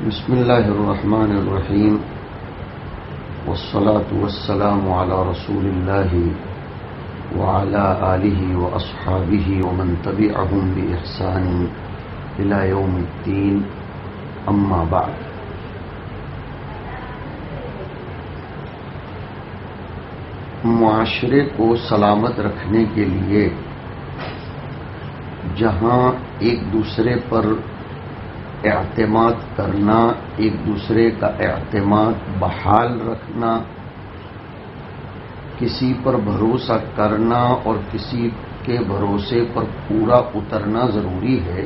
بسم اللہ الرحمن الرحیم والصلاة والسلام علی رسول اللہ وعلی آلہ واصحابہ ومن تبعہم بإحسان الی یوم الدین، اما بعد۔ معاشرے کو سلامت رکھنے کے لیے جہاں ایک دوسرے پر اعتماد کرنا، ایک دوسرے کا اعتماد بحال رکھنا، کسی پر بھروسہ کرنا اور کسی کے بھروسے پر پورا اترنا ضروری ہے،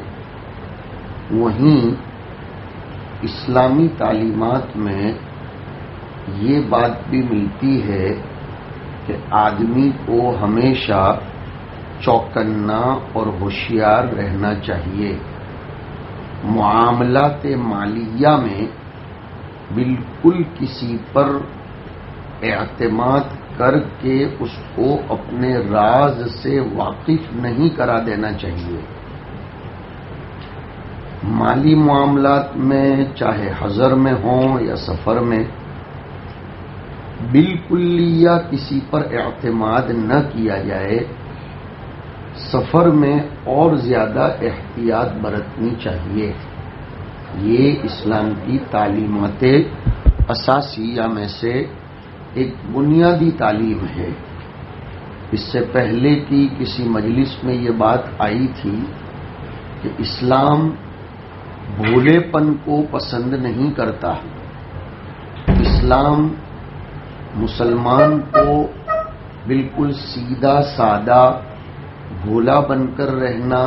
وہیں اسلامی تعلیمات میں یہ بات بھی ملتی ہے کہ آدمی کو ہمیشہ چوکنا اور ہوشیار رہنا چاہیے۔ معاملات مالیہ میں بالکل کسی پر اعتماد کر کے اس کو اپنے راز سے واقف نہیں کرا دینا چاہیے۔ مالی معاملات میں چاہے حضر میں ہوں یا سفر میں بالکلیہ کسی پر اعتماد نہ کیا جائے۔ سفر میں اور زیادہ احتیاط برتنی چاہیے۔ یہ اسلام کی تعلیمات اساسیہ میں سے ایک بنیادی تعلیم ہے۔ اس سے پہلے کی کسی مجلس میں یہ بات آئی تھی کہ اسلام بھولے پن کو پسند نہیں کرتا۔ اسلام مسلمان کو بالکل سیدھا سادہ بھولا بن کر رہنا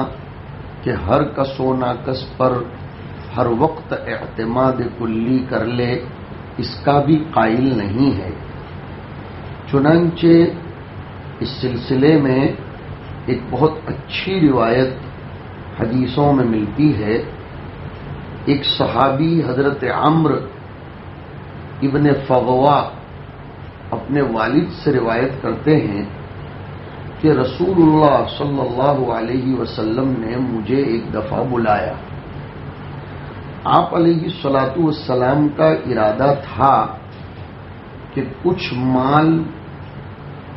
کہ ہر کس و ناکس پر ہر وقت اعتماد کلی کر لے، اس کا بھی قائل نہیں ہے۔ چنانچہ اس سلسلے میں ایک بہت اچھی روایت حدیثوں میں ملتی ہے۔ ایک صحابی حضرت عمرو ابن فغوا اپنے والد سے روایت کرتے ہیں کہ رسول اللہ صلی اللہ علیہ وسلم نے مجھے ایک دفعہ بلایا۔ آپ علیہ الصلاۃ والسلام کا ارادہ تھا کہ کچھ مال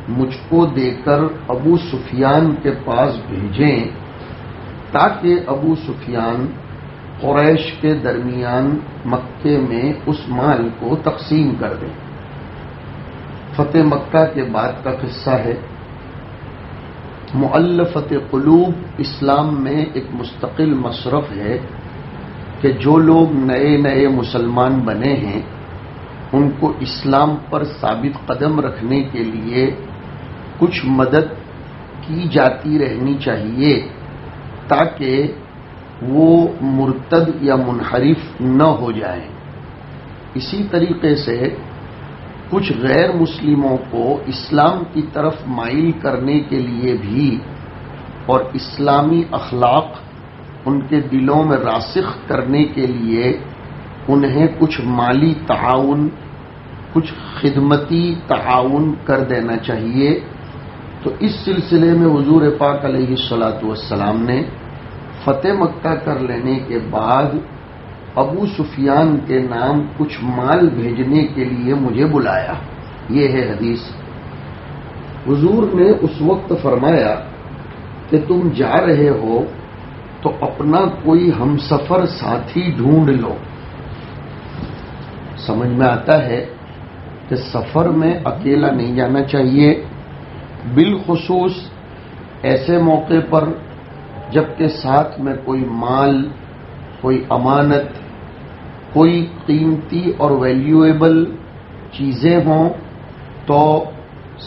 مجھ کو دے کر ابو سفیان کے پاس بھیجیں تاکہ ابو سفیان قریش کے درمیان مکے میں اس مال کو تقسیم کر دیں۔ فتح مکہ کے بعد کا قصہ ہے۔ مؤلفت قلوب اسلام میں ایک مستقل مصرف ہے کہ جو لوگ نئے نئے مسلمان بنے ہیں ان کو اسلام پر ثابت قدم رکھنے کے لیے کچھ مدد کی جاتی رہنی چاہیے تاکہ وہ مرتد یا منحرف نہ ہو جائیں۔ اسی طریقے سے کچھ غیر مسلموں کو اسلام کی طرف مائل کرنے کے لیے بھی اور اسلامی اخلاق ان کے دلوں میں راسخ کرنے کے لیے انہیں کچھ مالی تعاون، کچھ خدمتی تعاون کر دینا چاہیے۔ تو اس سلسلے میں حضور پاک علیہ الصلاۃ والسلام نے فتح مکہ کر لینے کے بعد ابو سفیان کے نام کچھ مال بھیجنے کے لیے مجھے بلایا۔ یہ ہے حدیث۔ حضور نے اس وقت فرمایا کہ تم جا رہے ہو تو اپنا کوئی ہمسفر ساتھی ڈھونڈ لو۔ سمجھ میں آتا ہے کہ سفر میں اکیلا نہیں جانا چاہیے، بالخصوص ایسے موقع پر جبکہ ساتھ میں کوئی مال، کوئی امانت، کوئی قیمتی اور ویلیویبل چیزیں ہوں تو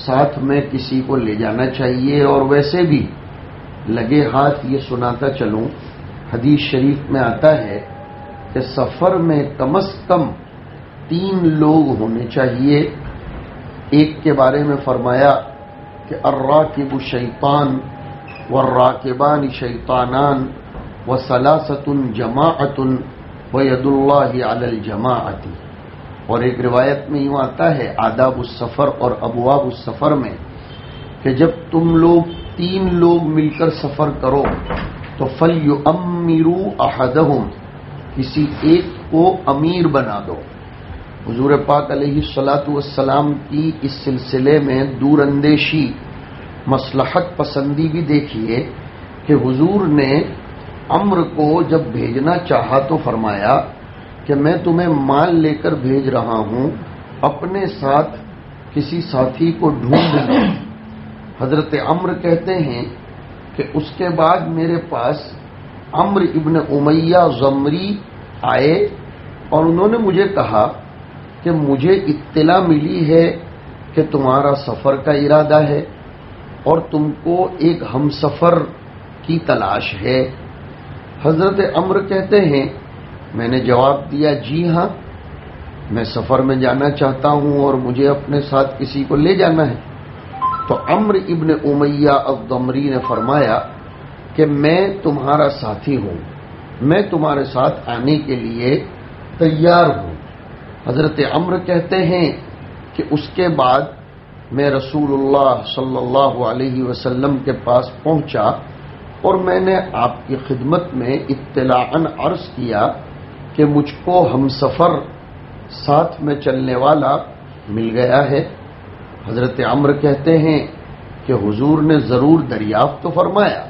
ساتھ میں کسی کو لے جانا چاہیے۔ اور ویسے بھی لگے ہاتھ یہ سناتا چلوں، حدیث شریف میں آتا ہے کہ سفر میں کم از کم 3 لوگ ہونے چاہیے۔ ایک کے بارے میں فرمایا کہ الراکب شیطان والراکبان شیطانان وثلاثۃ جماعۃ وید اللہ علی الجماعۃ۔ اور ایک روایت میں یوں آتا ہے آداب السفر اور ابواب السفر میں کہ جب تم لوگ 3 لوگ مل کر سفر کرو تو فلیؤمروا احدہم، کسی ایک کو امیر بنا دو۔ حضور پاک علیہ الصلاۃ والسلام کی اس سلسلے میں دور اندیشی، مصلحت پسندی بھی دیکھیے کہ حضور نے عمرو کو جب بھیجنا چاہا تو فرمایا کہ میں تمہیں مال لے کر بھیج رہا ہوں، اپنے ساتھ کسی ساتھی کو ڈھونڈ لو۔ حضرت عمرو کہتے ہیں کہ اس کے بعد میرے پاس عمرو ابن امیہ ضمری آئے اور انہوں نے مجھے کہا کہ مجھے اطلاع ملی ہے کہ تمہارا سفر کا ارادہ ہے اور تم کو ایک ہم سفر کی تلاش ہے۔ حضرت عمرو کہتے ہیں میں نے جواب دیا جی ہاں، میں سفر میں جانا چاہتا ہوں اور مجھے اپنے ساتھ کسی کو لے جانا ہے۔ تو عمرو ابن امیہ الضمری نے فرمایا کہ میں تمہارا ساتھی ہوں، میں تمہارے ساتھ آنے کے لیے تیار ہوں۔ حضرت عمرو کہتے ہیں کہ اس کے بعد میں رسول اللہ صلی اللہ علیہ وسلم کے پاس پہنچا اور میں نے آپ کی خدمت میں اطلاعاً عرض کیا کہ مجھ کو ہم سفر ساتھ میں چلنے والا مل گیا ہے۔ حضرت عمرو کہتے ہیں کہ حضور نے ضرور دریافت تو فرمایا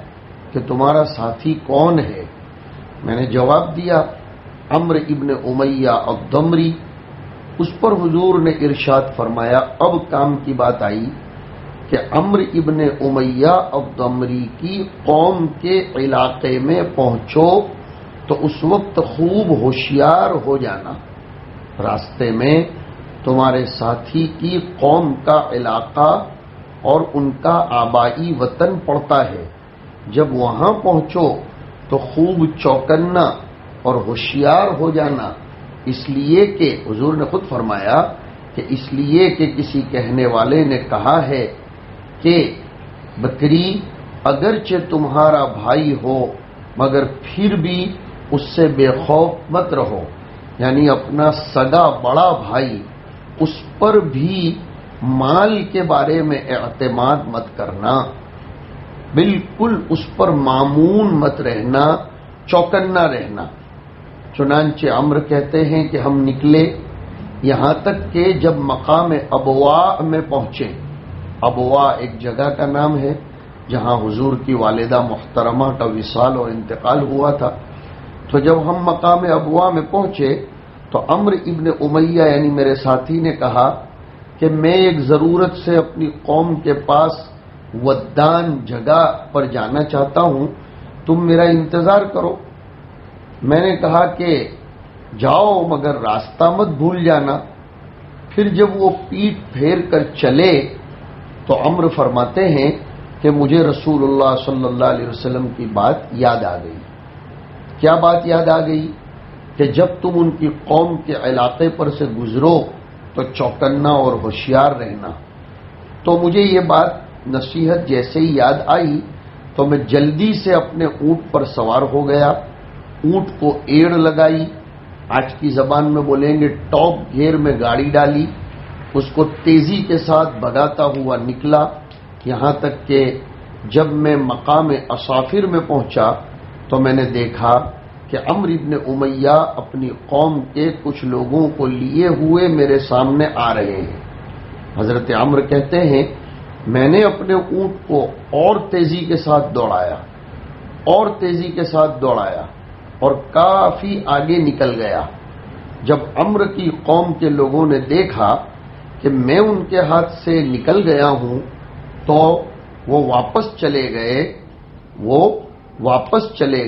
کہ تمہارا ساتھی کون ہے؟ میں نے جواب دیا عمرو ابن امیہ الضمری۔ اس پر حضور نے ارشاد فرمایا اب کام کی بات آئی کہ عمرو ابن امیہ الضمری کی قوم کے علاقے میں پہنچو تو اس وقت خوب ہوشیار ہو جانا، راستے میں تمہارے ساتھی کی قوم کا علاقہ اور ان کا آبائی وطن پڑتا ہے، جب وہاں پہنچو تو خوب چوکنا اور ہوشیار ہو جانا، اس لیے کہ حضور نے خود فرمایا کہ اس لیے کہ کسی کہنے والے نے کہا ہے کہ بکری اگرچہ تمہارا بھائی ہو مگر پھر بھی اس سے بے خوف مت رہو، یعنی اپنا سگا بڑا بھائی اس پر بھی مال کے بارے میں اعتماد مت کرنا، بالکل اس پر مامون مت رہنا، چوکنا رہنا۔ چنانچہ عمرو کہتے ہیں کہ ہم نکلے یہاں تک کہ جب مقام ابوا میں پہنچے۔ ابوا ایک جگہ کا نام ہے جہاں حضور کی والدہ محترمہ کا وصال اور انتقال ہوا تھا۔ تو جب ہم مقام ابوا میں پہنچے تو عمرو ابن امیہ یعنی میرے ساتھی نے کہا کہ میں ایک ضرورت سے اپنی قوم کے پاس ودان جگہ پر جانا چاہتا ہوں، تم میرا انتظار کرو۔ میں نے کہا کہ جاؤ مگر راستہ مت بھول جانا۔ پھر جب وہ پیٹ پھیر کر چلے تو عمرو فرماتے ہیں کہ مجھے رسول اللہ صلی اللہ علیہ وسلم کی بات یاد آ گئی۔ کیا بات یاد آ گئی؟ کہ جب تم ان کی قوم کے علاقے پر سے گزرو تو چوکنا اور ہوشیار رہنا۔ تو مجھے یہ بات نصیحت جیسے ہی یاد آئی تو میں جلدی سے اپنے اونٹ پر سوار ہو گیا، اونٹ کو ایڑ لگائی، آج کی زبان میں بولیں گے ٹاپ گیئر میں گاڑی ڈالی، اس کو تیزی کے ساتھ بھگاتا ہوا نکلا، یہاں تک کہ جب میں مقام اصافر میں پہنچا تو میں نے دیکھا کہ عمرو ابن امیہ اپنی قوم کے کچھ لوگوں کو لیے ہوئے میرے سامنے آ رہے ہیں۔ حضرت عمرو کہتے ہیں میں نے اپنے اونٹ کو اور تیزی کے ساتھ دوڑایا اور کافی آگے نکل گیا۔ جب عمرو کی قوم کے لوگوں نے دیکھا کہ میں ان کے ہاتھ سے نکل گیا ہوں تو وہ واپس چلے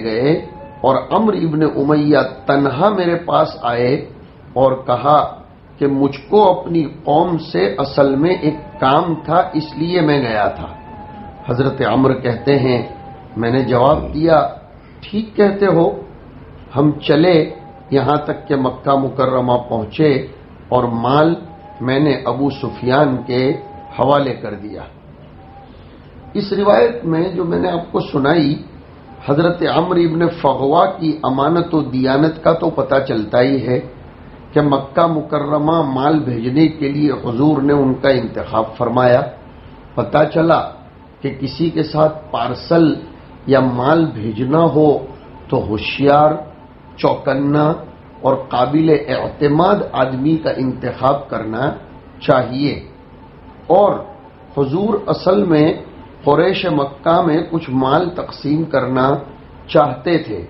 گئے اور عمرو ابن امیہ تنہا میرے پاس آئے اور کہا کہ مجھ کو اپنی قوم سے اصل میں ایک کام تھا، اس لیے میں گیا تھا۔ حضرت عمرو کہتے ہیں میں نے جواب دیا ٹھیک کہتے ہو۔ ہم چلے یہاں تک کہ مکہ مکرمہ پہنچے اور مال میں نے ابو سفیان کے حوالے کر دیا۔ اس روایت میں جو میں نے آپ کو سنائی حضرت عمرو ابن فغوا کی امانت و دیانت کا تو پتہ چلتا ہی ہے کہ مکہ مکرمہ مال بھیجنے کے لیے حضور نے ان کا انتخاب فرمایا۔ پتہ چلا کہ کسی کے ساتھ پارسل یا مال بھیجنا ہو تو ہوشیار، چوکنا اور قابل اعتماد آدمی کا انتخاب کرنا چاہیے۔ اور حضور اصل میں قریش مکہ میں کچھ مال تقسیم کرنا چاہتے تھے،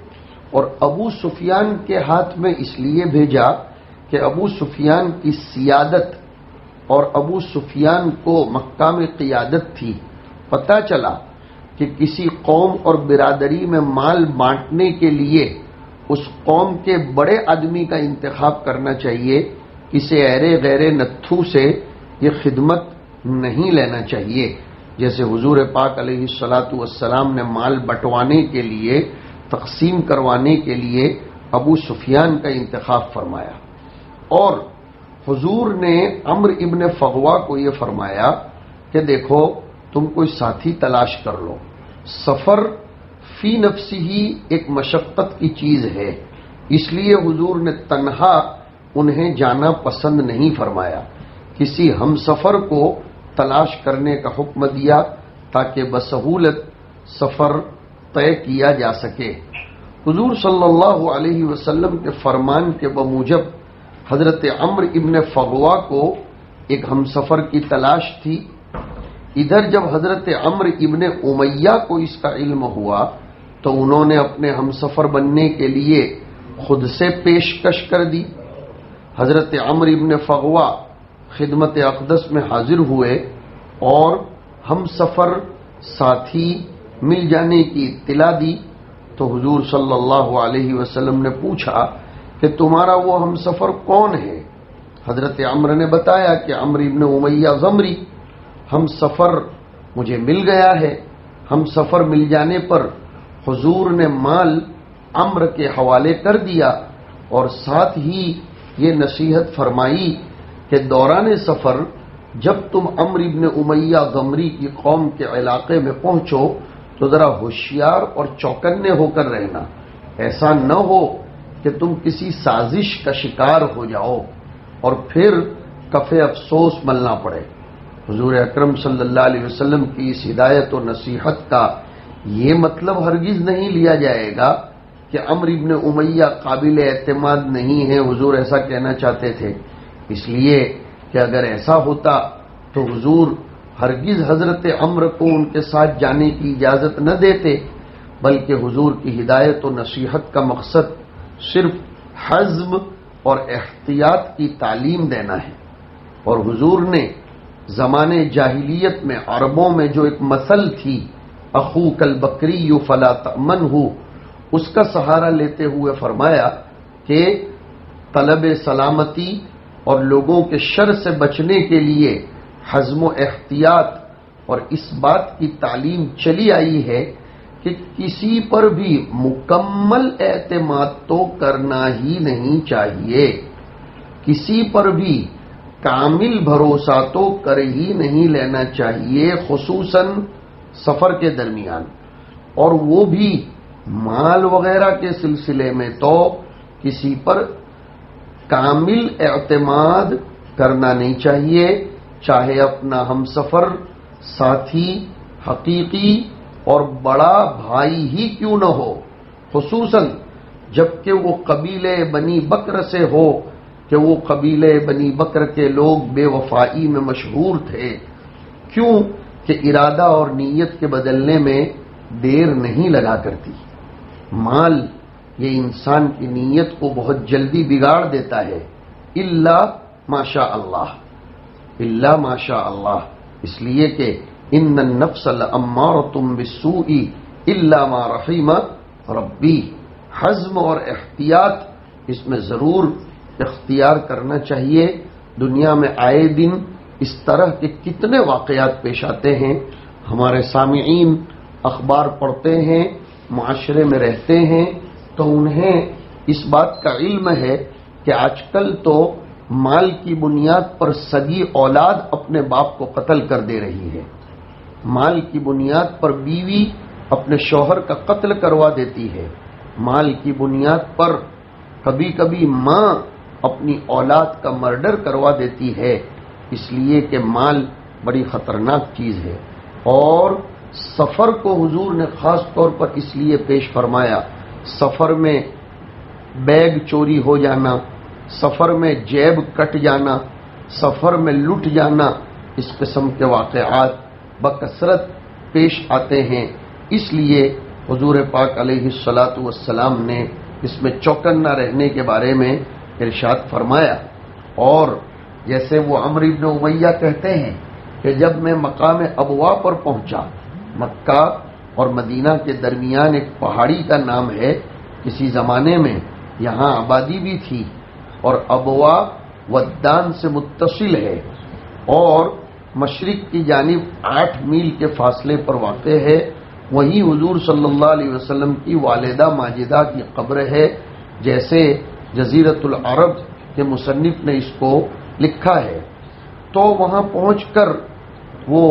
اور ابو سفیان کے ہاتھ میں اس لیے بھیجا کہ ابو سفیان کی سیادت اور ابو سفیان کو مکہ میں قیادت تھی۔ پتہ چلا کہ کسی قوم اور برادری میں مال بانٹنے کے لیے اس قوم کے بڑے آدمی کا انتخاب کرنا چاہیے، کسی ایرے غیر نتھو سے یہ خدمت نہیں لینا چاہیے، جیسے حضور پاک علیہ الصلاۃ والسلام نے مال بٹوانے کے لیے، تقسیم کروانے کے لیے ابو سفیان کا انتخاب فرمایا۔ اور حضور نے عمرو ابن فغوا کو یہ فرمایا کہ دیکھو تم کوئی ساتھی تلاش کر لو۔ سفر فی نفسی ہی ایک مشقت کی چیز ہے، اس لیے حضور نے تنہا انہیں جانا پسند نہیں فرمایا، کسی ہم سفر کو تلاش کرنے کا حکم دیا تاکہ بسہولت سفر طے کیا جا سکے۔ حضور صلی اللہ علیہ وسلم کے فرمان کے بموجب حضرت عمرو ابن فغوا کو ایک ہم سفر کی تلاش تھی۔ ادھر جب حضرت عمرو ابن امیہ کو اس کا علم ہوا تو انہوں نے اپنے ہم سفر بننے کے لیے خود سے پیشکش کر دی۔ حضرت عمرو ابن فغوا خدمت اقدس میں حاضر ہوئے اور ہم سفر ساتھی مل جانے کی اطلاع دی تو حضور صلی اللہ علیہ وسلم نے پوچھا کہ تمہارا وہ ہم سفر کون ہے؟ حضرت عمرو نے بتایا کہ عمرو ابن امیہ ضمری۔ ہم سفر مجھے مل گیا ہے۔ ہم سفر مل جانے پر حضور نے مال عمرو کے حوالے کر دیا اور ساتھ ہی یہ نصیحت فرمائی کہ دوران سفر جب تم عمرو ابن امیہ ضمری کی قوم کے علاقے میں پہنچو تو ذرا ہوشیار اور چوکنے ہو کر رہنا، ایسا نہ ہو کہ تم کسی سازش کا شکار ہو جاؤ اور پھر کف افسوس ملنا پڑے۔ حضور اکرم صلی اللہ علیہ وسلم کی اس ہدایت و نصیحت کا یہ مطلب ہرگز نہیں لیا جائے گا کہ عمرو ابن امیہ قابل اعتماد نہیں ہے، حضور ایسا کہنا چاہتے تھے، اس لیے کہ اگر ایسا ہوتا تو حضور ہرگز حضرت عمرو کو ان کے ساتھ جانے کی اجازت نہ دیتے، بلکہ حضور کی ہدایت و نصیحت کا مقصد صرف حزم اور احتیاط کی تعلیم دینا ہے۔ اور حضور نے زمانے جاہلیت میں عربوں میں جو ایک مثل تھی اخوک البکری فلا تأمنہ، اس کا سہارا لیتے ہوئے فرمایا کہ طلب سلامتی اور لوگوں کے شر سے بچنے کے لیے حزم و احتیاط اور اس بات کی تعلیم چلی آئی ہے کہ کسی پر بھی مکمل اعتماد تو کرنا ہی نہیں چاہیے، کسی پر بھی کامل بھروسہ تو کر ہی نہیں لینا چاہیے، خصوصاً سفر کے درمیان، اور وہ بھی مال وغیرہ کے سلسلے میں تو کسی پر کامل اعتماد کرنا نہیں چاہیے، چاہے اپنا ہم سفر ساتھی حقیقی اور بڑا بھائی ہی کیوں نہ ہو، خصوصاً جبکہ وہ قبیلے بنی بکر سے ہو کہ وہ قبیلے بنی بکر کے لوگ بے وفائی میں مشہور تھے، کیوں کہ ارادہ اور نیت کے بدلنے میں دیر نہیں لگا کرتی۔ مال یہ انسان کی نیت کو بہت جلدی بگاڑ دیتا ہے، الا ماشاء اللہ، الا ماشاء اللہ، اس لیے کہ ان النفس لامارۃ بالسوء الا ما رحم ربی۔ حزم اور احتیاط اس میں ضرور اختیار کرنا چاہیے۔ دنیا میں آئے دن اس طرح کے کتنے واقعات پیش آتے ہیں، ہمارے سامعین اخبار پڑھتے ہیں، معاشرے میں رہتے ہیں تو انہیں اس بات کا علم ہے کہ آج کل تو مال کی بنیاد پر سگی اولاد اپنے باپ کو قتل کر دے رہی ہے، مال کی بنیاد پر بیوی اپنے شوہر کا قتل کروا دیتی ہے، مال کی بنیاد پر کبھی کبھی ماں اپنی اولاد کا مرڈر کروا دیتی ہے، اس لیے کہ مال بڑی خطرناک چیز ہے۔ اور سفر کو حضور نے خاص طور پر اس لیے پیش فرمایا، سفر میں بیگ چوری ہو جانا، سفر میں جیب کٹ جانا، سفر میں لٹ جانا، اس قسم کے واقعات بکثرت پیش آتے ہیں۔ اس لیے حضور پاک علیہ الصلاۃ والسلام نے اس میں چوکنا رہنے کے بارے میں ارشاد فرمایا۔ اور جیسے وہ عمرو بن امیہ کہتے ہیں کہ جب میں مقام ابوا پر پہنچا، مکہ اور مدینہ کے درمیان ایک پہاڑی کا نام ہے، کسی زمانے میں یہاں آبادی بھی تھی، اور ابوا ودان سے متصل ہے اور مشرق کی جانب 8 میل کے فاصلے پر واقع ہے۔ وہیں حضور صلی اللہ علیہ وسلم کی والدہ ماجدہ کی قبر ہے، جیسے جزیرۃ العرب کے مصنف نے اس کو لکھا ہے۔ تو وہاں پہنچ کر وہ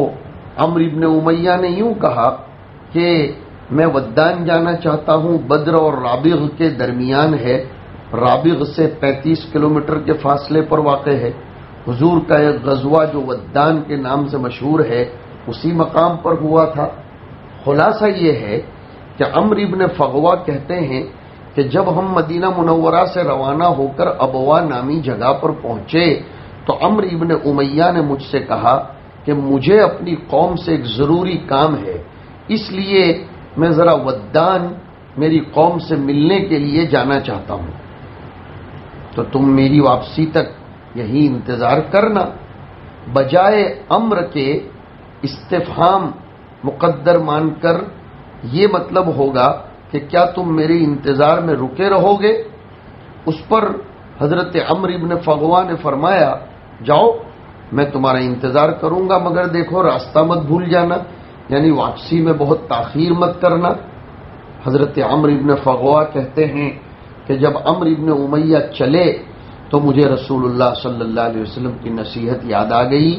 عمرو بن امیہ نے یوں کہا کہ میں ودان جانا چاہتا ہوں، بدر اور رابغ کے درمیان ہے، رابغ سے 35 کلومیٹر کے فاصلے پر واقع ہے۔ حضور کا ایک غزوہ جو ودان کے نام سے مشہور ہے اسی مقام پر ہوا تھا۔ خلاصہ یہ ہے کہ عمرو بن فغوہ کہتے ہیں کہ جب ہم مدینہ منورہ سے روانہ ہو کر ابوا نامی جگہ پر پہنچے تو عمرو بن امیہ نے مجھ سے کہا کہ مجھے اپنی قوم سے ایک ضروری کام ہے، اس لیے میں ذرا ودان میری قوم سے ملنے کے لیے جانا چاہتا ہوں، تو تم میری واپسی تک یہی انتظار کرنا۔ بجائے امر کے استفہام مقدر مان کر یہ مطلب ہوگا کہ کیا تم میرے انتظار میں رکے رہو گے؟ اس پر حضرت عمرو بن فغوہ نے فرمایا جاؤ میں تمہارا انتظار کروں گا، مگر دیکھو راستہ مت بھول جانا، یعنی واپسی میں بہت تاخیر مت کرنا۔ حضرت عمرو بن فغوہ کہتے ہیں کہ جب عمرو بن امیہ چلے تو مجھے رسول اللہ صلی اللہ علیہ وسلم کی نصیحت یاد آ گئی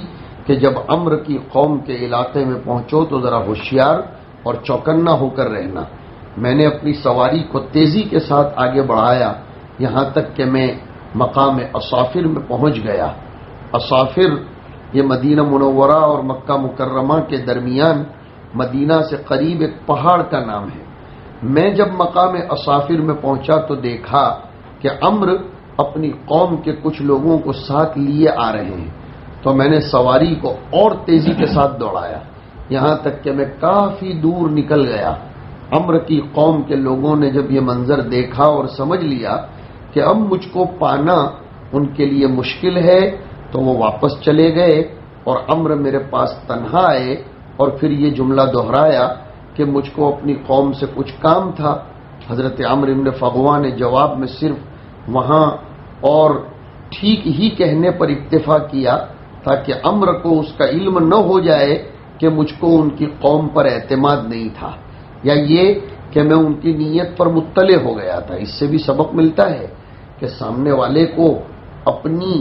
کہ جب عمرو کی قوم کے علاقے میں پہنچو تو ذرا ہوشیار اور چوکنا ہو کر رہنا۔ میں نے اپنی سواری کو تیزی کے ساتھ آگے بڑھایا یہاں تک کہ میں مقام اصافر میں پہنچ گیا۔ اصافر یہ مدینہ منورہ اور مکہ مکرمہ کے درمیان مدینہ سے قریب ایک پہاڑ کا نام ہے۔ میں جب مقام اصافر میں پہنچا تو دیکھا کہ عمرو اپنی قوم کے کچھ لوگوں کو ساتھ لیے آ رہے ہیں، تو میں نے سواری کو اور تیزی کے ساتھ دوڑایا یہاں تک کہ میں کافی دور نکل گیا۔ عمرو کی قوم کے لوگوں نے جب یہ منظر دیکھا اور سمجھ لیا کہ اب مجھ کو پانا ان کے لیے مشکل ہے تو وہ واپس چلے گئے، اور عمرو میرے پاس تنہا آئے اور پھر یہ جملہ دہرایا کہ مجھ کو اپنی قوم سے کچھ کام تھا۔ حضرت عمرو بن فغوہ نے جواب میں صرف وہاں اور ٹھیک ہی کہنے پر اکتفا کیا تاکہ عمرو کو اس کا علم نہ ہو جائے کہ مجھ کو ان کی قوم پر اعتماد نہیں تھا، یا یہ کہ میں ان کی نیت پر مطلع ہو گیا تھا۔ اس سے بھی سبق ملتا ہے کہ سامنے والے کو اپنی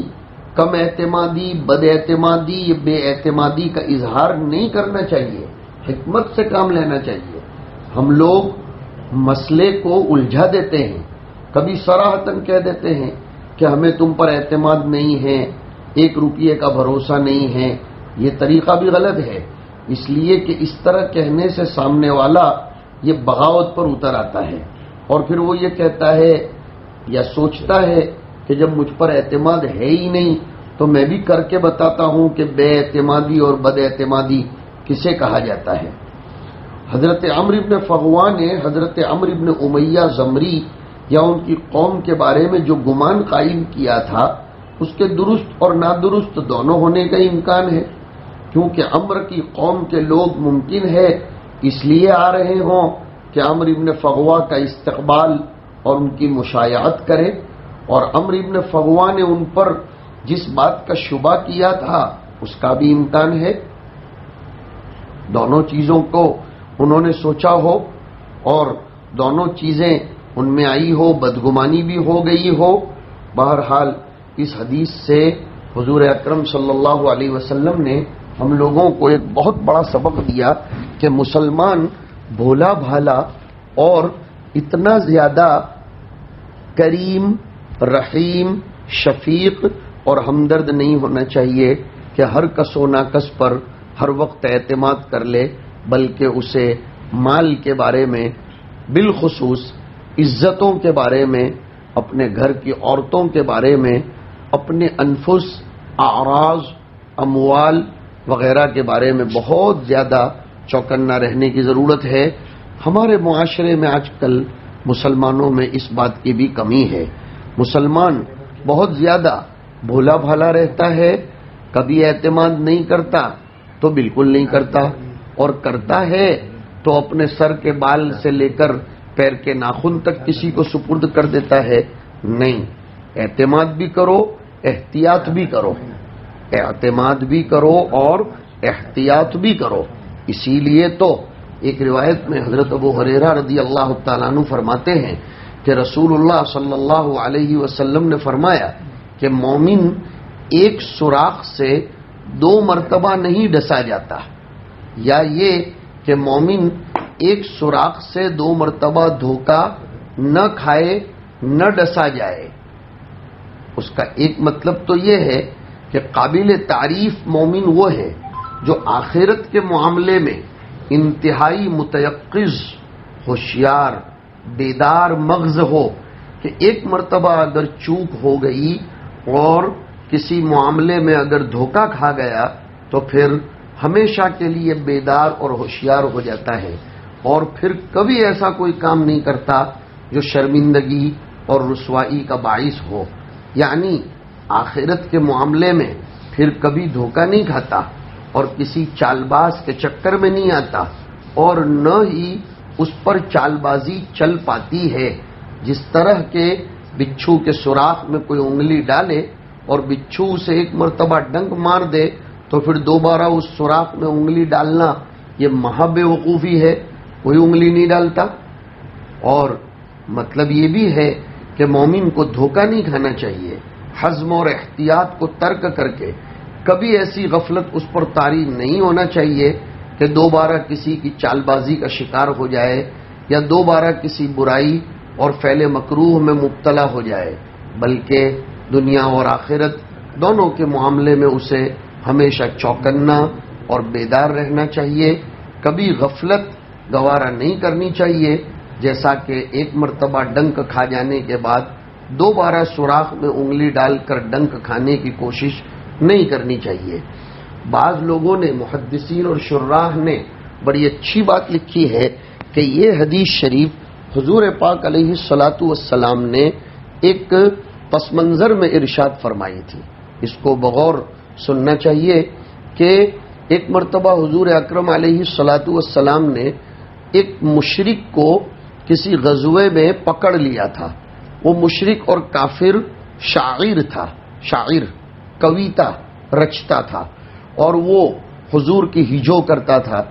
کم اعتمادی، بد اعتمادی، بے اعتمادی کا اظہار نہیں کرنا چاہیے، حکمت سے کام لینا چاہیے۔ ہم لوگ مسئلے کو الجھا دیتے ہیں، کبھی صراحتاً کہہ دیتے ہیں کہ ہمیں تم پر اعتماد نہیں ہے، 1 روپیے کا بھروسہ نہیں ہے۔ یہ طریقہ بھی غلط ہے، اس لیے کہ اس طرح کہنے سے سامنے والا یہ بغاوت پر اتر آتا ہے، اور پھر وہ یہ کہتا ہے یا سوچتا ہے کہ جب مجھ پر اعتماد ہے ہی نہیں تو میں بھی کر کے بتاتا ہوں کہ بے اعتمادی اور بد اعتمادی کسے کہا جاتا ہے۔ حضرت عمرو بن فغوہ نے حضرت عمرو بن امیہ زمری یا ان کی قوم کے بارے میں جو گمان قائم کیا تھا اس کے درست اور نادرست دونوں ہونے کا امکان ہے، کیونکہ عمرو کی قوم کے لوگ ممکن ہے اس لیے آ رہے ہوں کہ عمرو بن فغوہ کا استقبال اور ان کی مشایعت کرے، اور عمرو بن فغوہ نے ان پر جس بات کا شبہ کیا تھا اس کا بھی امکان ہے۔ دونوں چیزوں کو انہوں نے سوچا ہو اور دونوں چیزیں ان میں آئی ہو، بدگمانی بھی ہو گئی ہو۔ بہرحال اس حدیث سے حضور اکرم صلی اللہ علیہ وسلم نے ہم لوگوں کو ایک بہت بڑا سبق دیا کہ مسلمان بھولا بھالا اور اتنا زیادہ کریم، رحیم، شفیق اور ہمدرد نہیں ہونا چاہیے کہ ہر کس و ناکس پر ہر وقت اعتماد کر لے، بلکہ اسے مال کے بارے میں، بالخصوص عزتوں کے بارے میں، اپنے گھر کی عورتوں کے بارے میں، اپنے انفس، اعراض، اموال وغیرہ کے بارے میں بہت زیادہ چوکنا رہنے کی ضرورت ہے۔ ہمارے معاشرے میں آج کل مسلمانوں میں اس بات کی بھی کمی ہے۔ مسلمان بہت زیادہ بھولا بھالا رہتا ہے، کبھی اعتماد نہیں کرتا تو بالکل نہیں کرتا، اور کرتا ہے تو اپنے سر کے بال سے لے کر پیر کے ناخن تک کسی کو سپرد کر دیتا ہے۔ نہیں، اعتماد بھی کرو، احتیاط بھی کرو، اعتماد بھی کرو اور احتیاط بھی کرو۔ اسی لیے تو ایک روایت میں حضرت ابو ہریرہ رضی اللہ تعالیٰ عنہ فرماتے ہیں کہ رسول اللہ صلی اللہ علیہ وسلم نے فرمایا کہ مومن ایک سوراخ سے 2 مرتبہ نہیں ڈسا جاتا، یا یہ کہ مومن ایک سوراخ سے 2 مرتبہ دھوکہ نہ کھائے، نہ ڈسا جائے۔ اس کا ایک مطلب تو یہ ہے کہ قابل تعریف مومن وہ ہے جو آخرت کے معاملے میں انتہائی متیقظ، ہوشیار، بیدار مغز ہو، کہ ایک مرتبہ اگر چوک ہو گئی اور کسی معاملے میں اگر دھوکہ کھا گیا تو پھر ہمیشہ کے لیے بیدار اور ہوشیار ہو جاتا ہے، اور پھر کبھی ایسا کوئی کام نہیں کرتا جو شرمندگی اور رسوائی کا باعث ہو۔ یعنی آخرت کے معاملے میں پھر کبھی دھوکہ نہیں کھاتا، اور کسی چال باز کے چکر میں نہیں آتا، اور نہ ہی اس پر چال بازی چل پاتی ہے۔ جس طرح کے بچھو کے سوراخ میں کوئی انگلی ڈالے اور بچھو اسے ایک مرتبہ ڈنک مار دے تو پھر دوبارہ اس سوراخ میں انگلی ڈالنا یہ محض بے وقوفی ہے، کوئی انگلی نہیں ڈالتا۔ اور مطلب یہ بھی ہے کہ مومن کو دھوکہ نہیں کھانا چاہیے، حزم اور احتیاط کو ترک کر کے کبھی ایسی غفلت اس پر طاری نہیں ہونا چاہیے کہ دوبارہ کسی کی چال بازی کا شکار ہو جائے، یا دوبارہ کسی برائی اور فعل مکروہ میں مبتلا ہو جائے، بلکہ دنیا اور آخرت دونوں کے معاملے میں اسے ہمیشہ چوکنا اور بیدار رہنا چاہیے۔ کبھی غفلت گوارا نہیں کرنی چاہیے، جیسا کہ ایک مرتبہ ڈنک کھا جانے کے بعد دوبارہ سوراخ میں انگلی ڈال کر ڈنک کھانے کی کوشش نہیں کرنی چاہیے۔ بعض لوگوں نے، محدثین اور شراح نے بڑی اچھی بات لکھی ہے کہ یہ حدیث شریف حضور پاک علیہ الصلاۃ والسلام نے ایک پس منظر میں ارشاد فرمائی تھی۔ اس کو بغور سننا چاہیے کہ ایک مرتبہ حضور اکرم علیہ الصلاۃ والسلام نے ایک مشرک کو کسی غزوے میں پکڑ لیا تھا۔ وہ مشرک اور کافر شاعر تھا، شاعر کویتا رچتا تھا، اور وہ حضور کی ہجو کرتا تھا،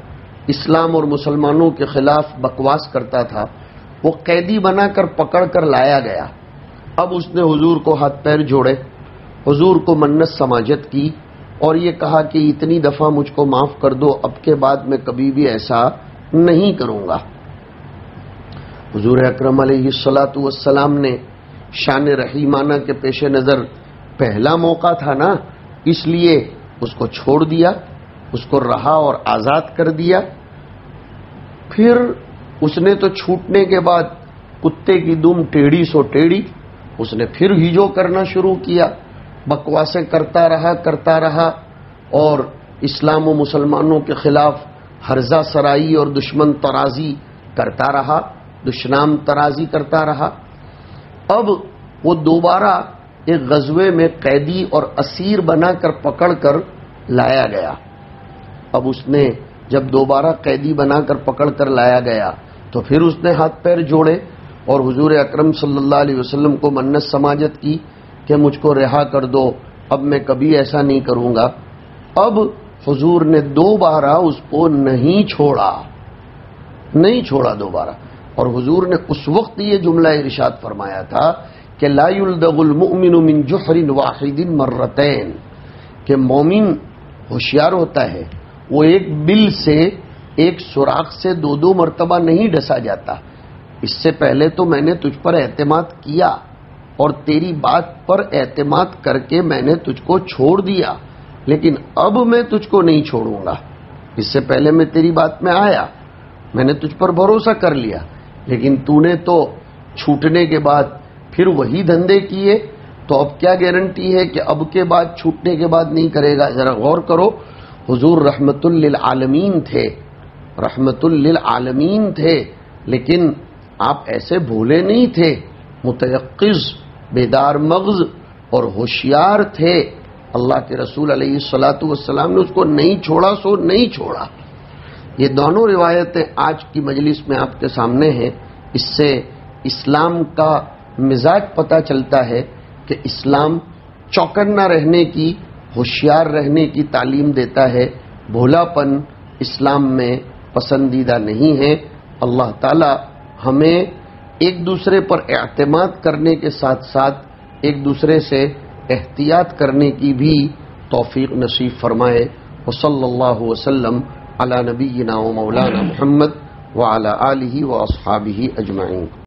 اسلام اور مسلمانوں کے خلاف بکواس کرتا تھا۔ وہ قیدی بنا کر پکڑ کر لایا گیا۔ اب اس نے حضور کو ہاتھ پیر جوڑے، حضور کو منت سماجت کی اور یہ کہا کہ اتنی دفعہ مجھ کو معاف کر دو، اب کے بعد میں کبھی بھی ایسا نہیں کروں گا۔ حضور اکرم علیہ الصلاۃ والسلام نے شان رحیمانہ کے پیش نظر پہلا موقع تھا نا، اس لیے اس کو چھوڑ دیا، اس کو رہا اور آزاد کر دیا۔ پھر اس نے تو چھوٹنے کے بعد کتے کی دم ٹیڑھی سو ٹیڑھی، اس نے پھر ہجو کرنا شروع کیا، بکواسیں کرتا رہا اور اسلام و مسلمانوں کے خلاف ہرزہ سرائی اور دشمن ترازی کرتا رہا، دشنام ترازی کرتا رہا۔ اب وہ دوبارہ ایک غزوے میں قیدی اور اسیر بنا کر پکڑ کر لایا گیا۔ اب اس نے جب دوبارہ قیدی بنا کر پکڑ کر لایا گیا تو پھر اس نے ہاتھ پیر جوڑے اور حضور اکرم صلی اللہ علیہ وسلم کو منت سماجت کی کہ مجھ کو رہا کر دو، اب میں کبھی ایسا نہیں کروں گا۔ اب حضور نے دوبارہ اس کو نہیں چھوڑا دوبارہ، اور حضور نے اس وقت یہ جملہ ارشاد فرمایا تھا کہ لا یلدغ المؤمن من جحر واحد مرتين، کہ مومن ہوشیار ہوتا ہے، وہ ایک بل سے، ایک سوراخ سے 2 مرتبہ نہیں ڈسا جاتا۔ اس سے پہلے تو میں نے تجھ پر اعتماد کیا اور تیری بات پر اعتماد کر کے میں نے تجھ کو چھوڑ دیا، لیکن اب میں تجھ کو نہیں چھوڑوں گا۔ اس سے پہلے میں تیری بات میں آیا، میں نے تجھ پر بھروسہ کر لیا، لیکن تو نے تو چھوٹنے کے بعد پھر وہی دھندے کیے تو اب کیا گارنٹی ہے کہ اب کے بعد چھوٹنے کے بعد نہیں کرے گا؟ ذرا غور کرو، حضور رحمت للعالمین تھے، رحمت للعالمین تھے، لیکن آپ ایسے بھولے نہیں تھے، متیقظ، بیدار مغز اور ہوشیار تھے۔ اللہ کے رسول علیہ الصلاۃ والسلام نے اس کو نہیں چھوڑا سو نہیں چھوڑا۔ یہ دونوں روایتیں آج کی مجلس میں آپ کے سامنے ہیں۔ اس سے اسلام کا مزاج پتہ چلتا ہے کہ اسلام چوکنا رہنے کی، ہوشیار رہنے کی تعلیم دیتا ہے۔ بھولا پن اسلام میں پسندیدہ نہیں ہے۔ اللہ تعالی ہمیں ایک دوسرے پر اعتماد کرنے کے ساتھ ساتھ ایک دوسرے سے احتیاط کرنے کی بھی توفیق نصیب فرمائے۔ وصلی اللہ وسلم علی نبینا و مولانا محمد وعلی آلہ و اصحابہ اجمعین۔